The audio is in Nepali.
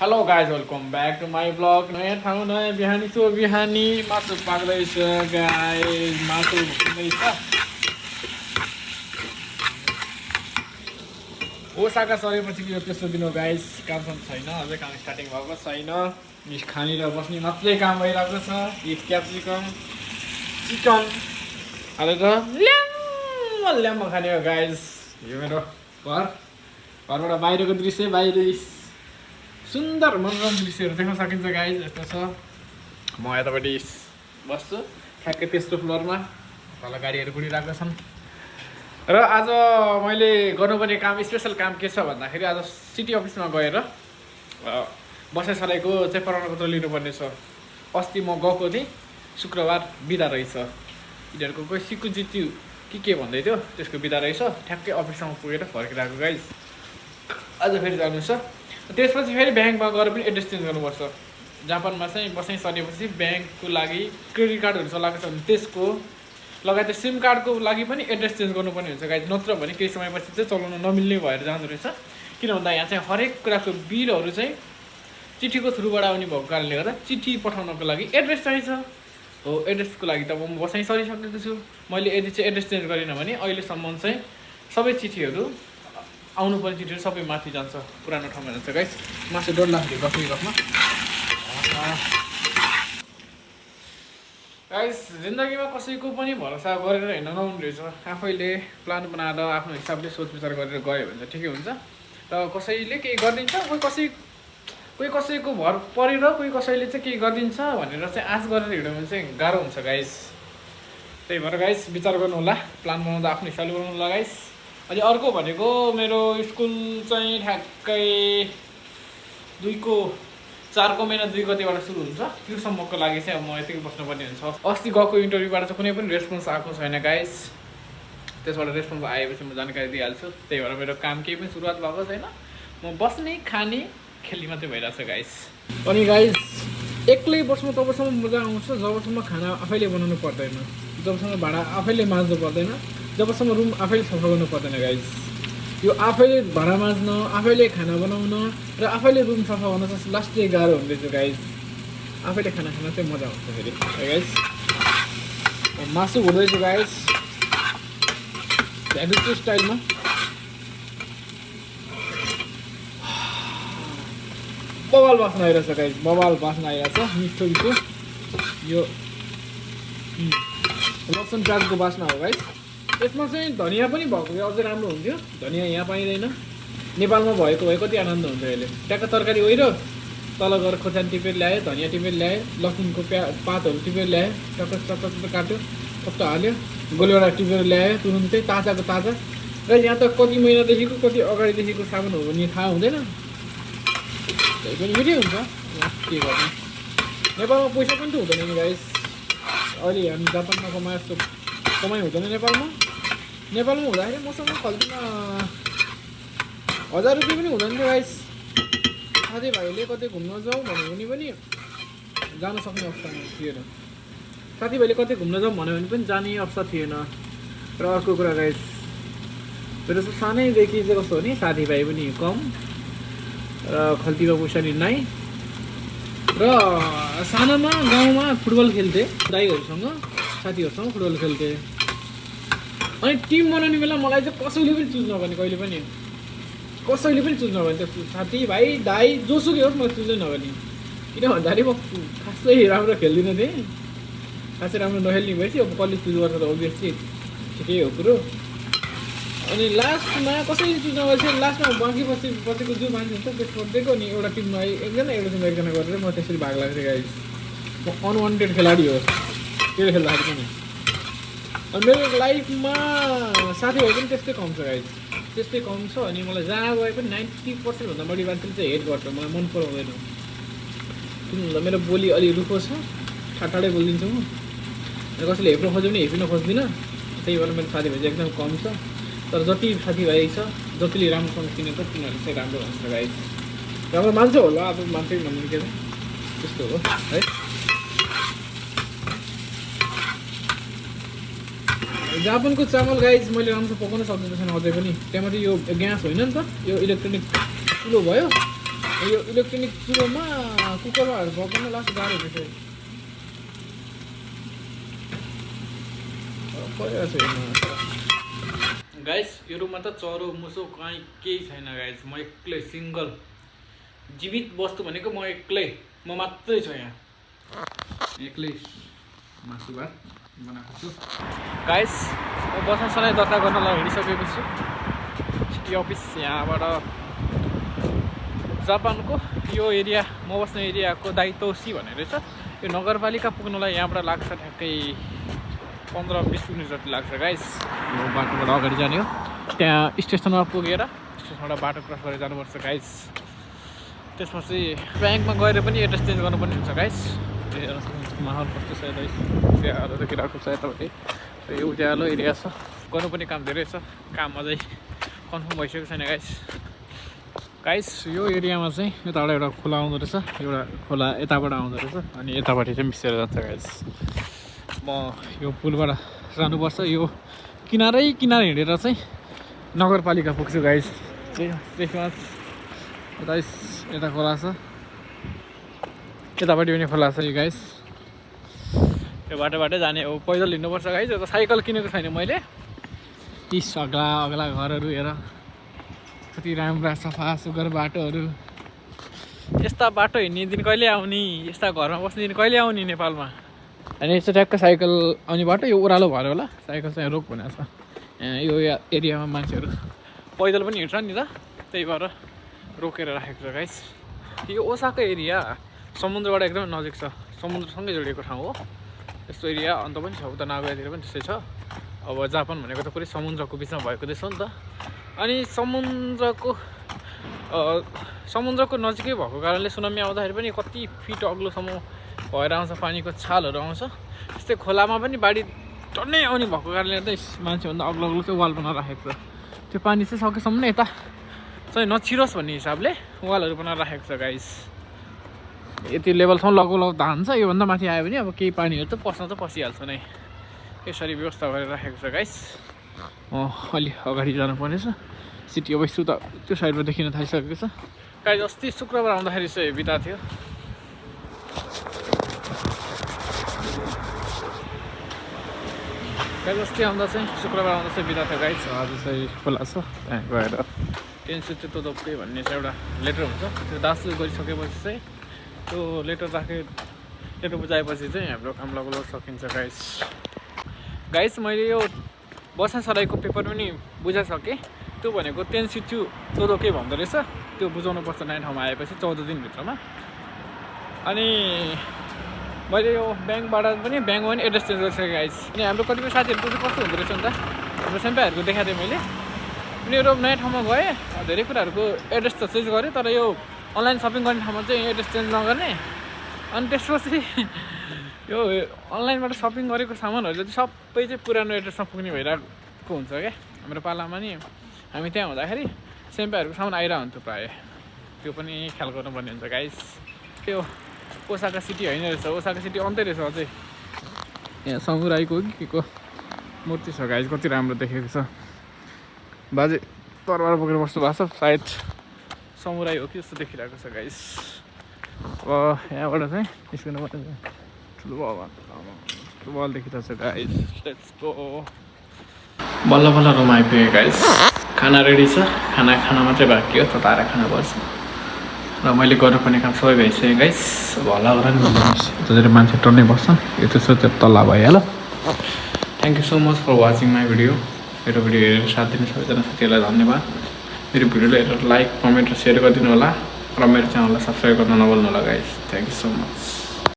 Hello guys welcome back to my blog नयाँ ठाउँ नयाँ बिहानी छु बिहानी मासु पाक्दैछ गाइज मासु हुँदैछ ओसाका सरेपछि यो तेस्रो दिन हो गाइज काम छैन अझै काम स्टार्टिङ भएको छैन मिस खानेर बस्ने मात्रै काम भइरहेको छ इफ क्याप्सिकम चिकन हालेर ल्याम्म खाने हो गाइज यो मेरो घरबाट बाहिरको दृश्य बाहिर सुन्दर मनोरम दृश्यहरू देख्न सकिन्छ गाइज यस्तो छ म यतापट्टि बस्छु ठ्याक्कै तेस्रो फ्लोरमा तल गाडीहरू गुडिरहेका छन् र आज मैले गर्नुपर्ने काम स्पेसल काम के छ भन्दाखेरि आज सिटी अफिसमा गएर बसाइसराईको चाहिँ प्रमाणपत्र लिनुपर्ने छ अस्ति म गएको थिएँ शुक्रबार बिदा रहेछ यिनीहरूको कोही सिक्कु जित्यु के भन्दै थियो त्यसको बिदा रहेछ ठ्याक्कै अफिससम्म पुगेर फर्किरहेको गाइज आज फेरि जानु छ त्यसपछि फेरि ब्याङ्कमा गएर पनि एड्रेस चेन्ज गर्नुपर्छ जापानमा चाहिँ बसाइ सरेपछि ब्याङ्कको लागि क्रेडिट कार्डहरू चलाएको छ भने त्यसको लगायत सिम कार्डको लागि पनि एड्रेस चेन्ज गर्नुपर्ने हुन्छ गाइज नत्र भने केही समयपछि चाहिँ चलाउन नमिल्ने भएर जाँदो रहेछ किन भन्दा यहाँ चाहिँ हरेक कुराको बिलहरू चाहिँ चिठीको थ्रुबाट आउने भएको कारणले गर्दा चिठी पठाउनको लागि एड्रेस चाहिन्छ हो एड्रेसको लागि त म बसाइ सरिसकेको छु मैले यदि चाहिँ एड्रेस चेन्ज गरिनँ भने अहिलेसम्म चाहिँ सबै चिठीहरू आउनुपर्ने चिठीहरू सबै माथि जान्छ पुरानो ठाउँमा जान्छ गाइस मासु डल्लाखेरि गफी गफमा गाइस जिन्दगीमा कसैको पनि भरोसा गरेर हिँड्न नहुने रहेछ आफैले प्लान बनाएर आफ्नो हिसाबले सोच विचार गरेर गयो भने चाहिँ ठिकै हुन्छ र कसैले केही गरिदिन्छ कोही कसैको भर परेर कोही कसैले चाहिँ केही गरिदिन्छ भनेर चाहिँ आश गरेर हिँड्यो भने चाहिँ गाह्रो हुन्छ गाइस त्यही भएर गाइस विचार गर्नु होला प्लान बनाउँदा आफ्नो हिसाबले बनाउनु होला गाइस अनि अर्को भनेको मेरो स्कुल चाहिँ ठ्याक्कै 4को महिना 2 गतेबाट सुरु हुन्छ त्योसम्मको लागि चाहिँ अब म यतिकै बस्नुपर्ने हुन्छ अस्ति गएको इन्टरभ्यूबाट चाहिँ कुनै पनि रेस्पोन्स आएको छैन गाइस त्यसबाट रेस्पोन्स आएपछि म जानकारी दिइहाल्छु त्यही भएर मेरो काम केही पनि सुरुवात भएको छैन म बस्ने खाने खेल्ने मात्रै भइरहेको छ गाइस अनि गाइस एक्लै बस्नु तबसम्म मजा आउँछ जबसम्म खाना आफैले बनाउनु पर्दैन जबसम्म भाँडा आफैले माझ्नु पर्दैन जबसम्म रुम आफैले सफा गर्नु पर्दैन गाइस यो आफैले भाँडा माझ्न आफैले खाना बनाउन र आफैले रुम सफा गर्न चाहिँ लास्ट चाहिँ गाह्रो हुँदैछ गाइस आफैले खाना खान चाहिँ मजा आउँछ फेरि गाइस मासु हुँदैछ गाइस भ्यागुटी स्टाइलमा बवाल बास्न आइरहेछ गाइस बवाल बास्न आइरहेछ मिठो मिठो यो लसुन प्याजको बास्ना हो गाइस यसमा चाहिँ धनियाँ पनि भएको भए अझै राम्रो हुन्थ्यो धनियाँ यहाँ पाइँदैन नेपालमा भएको भए कति आनन्द हुन्छ अहिले ट्याक्क तरकारी ओइरो तल गएर खोर्सानी टिपेर ल्यायो धनियाँ टिपेर ल्यायो लसुनको पातहरू टिपेर ल्यायो चक्क चक्क काट्यो टक्क हाल्यो गोलवडा टिपेर ल्यायो तुरुन्तै ताजाको ताजा र यहाँ त कति महिनादेखिको कति अगाडिदेखिको सामान हो भने थाहा हुँदैन त्यही पनि मिठै हुन्छ के गर्ने नेपालमा पैसा पनि त हुँदैन नि गाइस अहिले हामी जापानमा कमाए जस्तो कमाइ हुँदैन नेपालमा हुँदाखेरि मसँग खल्तीमा 1000 रुपियाँ पनि हुँदैन थियो गाइस साथीभाइले कतै घुम्न जाउँ भन्यो भने पनि जान सक्ने अवस्था थिएन साथीभाइले कतै घुम्न जाउँ भन्यो भने पनि जाने अवस्था थिएन र अर्को कुरा गाइस मेरो चाहिँ सानैदेखि चाहिँ कस्तो हो नि साथीभाइ पनि कम र खल्तीमा पैसा नि नाइ र सानामा गाउँमा फुटबल खेल्थेँ दाइहरूसँग साथीहरूसँग फुटबल खेल्थेँ अनि टिम बनाउने बेला मलाई चाहिँ कसैले पनि चुज नगर्ने कहिले पनि कसैले पनि चुज नगर्ने त्यो साथीभाइ दाइ जोसुकै होस् म चुजै नगर्ने किन भन्दाखेरि म खासै राम्रो खेल्दिनँ थिएँ खासै राम्रो नखेल्ने भएपछि अब कसले चुज गर्छ त अभियसली ठिकै हो कुरो अनि लास्टमा कसैले चुज नगरेपछि लास्टमा बाँकी बसेको जो मान्छे हुन्छ त्यस प्रत्येकको नि एउटा टिममा एकजना एकजना गरेर म त्यसरी भाग लाग्थेँ गाइस म अनवान्टेड खेलाडी हो त्यो खेल्दाखेरि पनि अनि मेरो लाइफमा साथीभाइ पनि त्यस्तै कम छ गाइस त्यस्तै कम छ अनि मलाई जहाँ गए पनि 90% भन्दा बढी मान्छेले चाहिँ हेट गर्छ मलाई मन पराउँदैन किन भन्दा मेरो बोली अलि रुखो छ ठाडै बोलिदिन्छु म कसैले हेप्न खोज्यो भने हेपिन खोज्दिनँ त्यही भएर मेरो साथीभाइ चाहिँ एकदम कम छ तर जति साथीभाइ छ जतिले राम्रोसँग चिनेको तिनीहरूले चाहिँ राम्रो हुन्छ गाइस राम्रो मान्छे होला अब मान्छे भन्नु के त्यस्तो हो है जापानको चामल गाइज मैले राम्रो पकाउन सक्दिनँ छैन अझै पनि त्यहाँमाथि यो ग्यास होइन नि त यो इलेक्ट्रोनिक चुलो भयो यो इलेक्ट्रोनिक चुलोमा कुकरमाहरू पकाउन लास्ट गाह्रो हुन्छ गाइस। यो रुममा त चरो मुसो कहीँ केही छैन गाइस। म एक्लै सिङ्गल जीवित वस्तु भनेको म एक्लै, म मात्रै छु यहाँ। एक्लै मासु भात बनाएको छु गाइस। म बस्नसलाई दर्ता गर्नलाई हिँडिसकेको छु सिटी अफिस। यहाँबाट जापानको यो एरिया, म बस्ने एरियाको दाइतोसी भन्ने रहेछ। यो नगरपालिका पुग्नलाई यहाँबाट लाग्छ ठ्याक्कै 15-20 मिनट जति लाग्छ गाइस। यो बाटोबाट अगाडि जाने हो, त्यहाँ स्टेसनमा पुगेर स्टेसनबाट बाटो क्रस गरेर जानुपर्छ गाइस। त्यसपछि ब्याङ्कमा गएर पनि एड्रेस चेन्ज गर्नुपर्ने हुन्छ गाइस। माहौल कस्तो छ यता, उज्यालो देखिरहेको छ यतापट्टि। यो उज्यालो एरिया छ, गर्नुपर्ने काम धेरै छ। काम अझै कन्फर्म भइसकेको छैन गाइस। यो एरियामा चाहिँ यताबाट एउटा खोला आउँदो रहेछ, एउटा खोला यताबाट आउँदो रहेछ अनि यतापट्टि चाहिँ मिसेर जान्छ गाइस। म यो पुलबाट जानुपर्छ, यो किनारै किनार हिँडेर चाहिँ नगरपालिका पुग्छु गाइस। त्यसमा यता खोला छ, यतापट्टि पनि खोला छ यो गाइस। यो बाटोबाटै जाने हो, पैदल हिँड्नुपर्छ गाइस। यो त साइकल किनेको छैन मैले। यी अग्ला अग्ला घरहरू हेर, कति राम्रा सफा सुग्घर बाटोहरू। यस्ता बाटो हिँड्ने दिन कहिले आउने, यस्ता घरमा बस्ने दिन कहिले आउने नेपालमा। अनि यस्तो ट्याक्क साइकल आउने बाटो यो ओह्रालो भएर होला, साइकल चाहिँ रोक भनेको छ। यो एरियामा मान्छेहरू पैदल पनि हिँड्छ नि त, त्यही भएर रोकेर राखेको छ गाइस। यो ओसाका एरिया समुद्रबाट एकदमै नजिक छ, समुद्रसँगै जोडिएको ठाउँ हो। यस्तो एरिया अन्त पनि छ, उता नागोयातिर पनि त्यस्तै छ। अब जापान भनेको त पुरै समुद्रको बिचमा भएको देश हो नि त। अनि समुद्रको नजिकै भएको कारणले सुनामी आउँदाखेरि पनि कति फिट अग्लोसम्म भएर आउँछ, पानीको छालहरू आउँछ। त्यस्तै खोलामा पनि बाढी टन्नै आउने भएको कारणले त मान्छेभन्दा अग्लो अग्लो चाहिँ वाल बनाएर राखेको छ। त्यो पानी चाहिँ सकेसम्म यता चाहिँ नछिरोस् भन्ने हिसाबले वालहरू बनाएर राखेको छ गाइस। यति लेभलसम्म लगभग धान्छ, योभन्दा माथि आयो भने अब केही पानीहरू त पस्न त पसिहाल्छ नै। यसरी व्यवस्था गरेर राखेको छ गाइस। अलि अगाडि जानुपर्ने छ, सिटी अफिस त त्यो साइडमा देखिन थालिसकेको छ गाइस। अस्ति शुक्रबार आउँदाखेरि चाहिँ बिता थियो। गाइस अस्ति आउँदा चाहिँ शुक्रबार आउँदा चाहिँ बिता थियो गाइस। आज चाहिँ खुला छ, त्यहाँ गएर टेन्सु त्यो दोप्पे भन्ने चाहिँ एउटा लेटर हुन्छ, त्यो दासु गरिसकेपछि चाहिँ त्यो लेटर बुझाएपछि चाहिँ हाम्रो काम लगभग सकिन्छ गाइस। मैले यो बसासराईको पेपर पनि बुझाइसकेँ। त्यो भनेको टेन्सिचु तोदोके भन्दो रहेछ, त्यो बुझाउनुपर्छ नयाँ ठाउँमा आएपछि 14 दिनभित्रमा। अनि मैले यो ब्याङ्कबाट पनि एड्रेस चेन्ज गरिसकेँ गाइस। अनि हाम्रो कतिपय साथीहरूको चाहिँ कस्तो हुँदो रहेछ नि त, हाम्रो सेम्पाहरूको देखाएको थिएँ मैले। उनीहरू नयाँ ठाउँमा गएँ, धेरै कुराहरूको एड्रेस त चेन्ज गरेँ, तर यो अनलाइन सपिङ गर्ने ठाउँमा चाहिँ एड्रेस चेन्ज नगर्ने। अनि त्यसपछि यो अनलाइनबाट सपिङ गरेको सामानहरू चाहिँ सबै चाहिँ पुरानो एड्रेसमा पुग्ने भइरहेको हुन्छ क्या। हाम्रो पालामा नि हामी त्यहाँ हुँदाखेरि सेम्पाहरूको सामान आइरहन्थ्यो प्रायः, त्यो पनि ख्याल गर्नुपर्ने हुन्छ गाइस। त्यो ओसाका सिटी होइन रहेछ, ओसाका सिटी अन्तै रहेछ अझै। यहाँ समुराईको के को मूर्ति छ गाइस, कति राम्रो देखेको छ। बाजे तरबार बोकेर बस्नु भएको छ, सायद समुराई हो कि जस्तो देखिरहेको छ गाइस। अब यहाँबाट चाहिँ निस्किनु पर्ने ठुलो बल देखिरहेको छ गाइस। बल्ल बल्ल रुम आइपुगेँ गाइस। खाना रेडी छ, खाना मात्रै बाँकी हो, तताएर खाना पर्छ। र मैले गर्नुपर्ने काम सबै भइसक्यो गाइस। अब हल्ला गरेर नि मान्छे टन्नै बस्छन्, यो त्यसो त्यो तल्ला भइहाल्यो। Thank you so much for watching my video. मेरो भिडियो हेरेर साथ दिने सबैजना साथीहरूलाई धन्यवाद। मेरो भिडियोलाई हेरेर लाइक, कमेन्ट र सेयर गरिदिनु होला र मेरो च्यानललाई सब्सक्राइब गर्न नभुल्नु होला guys. Thank you so much.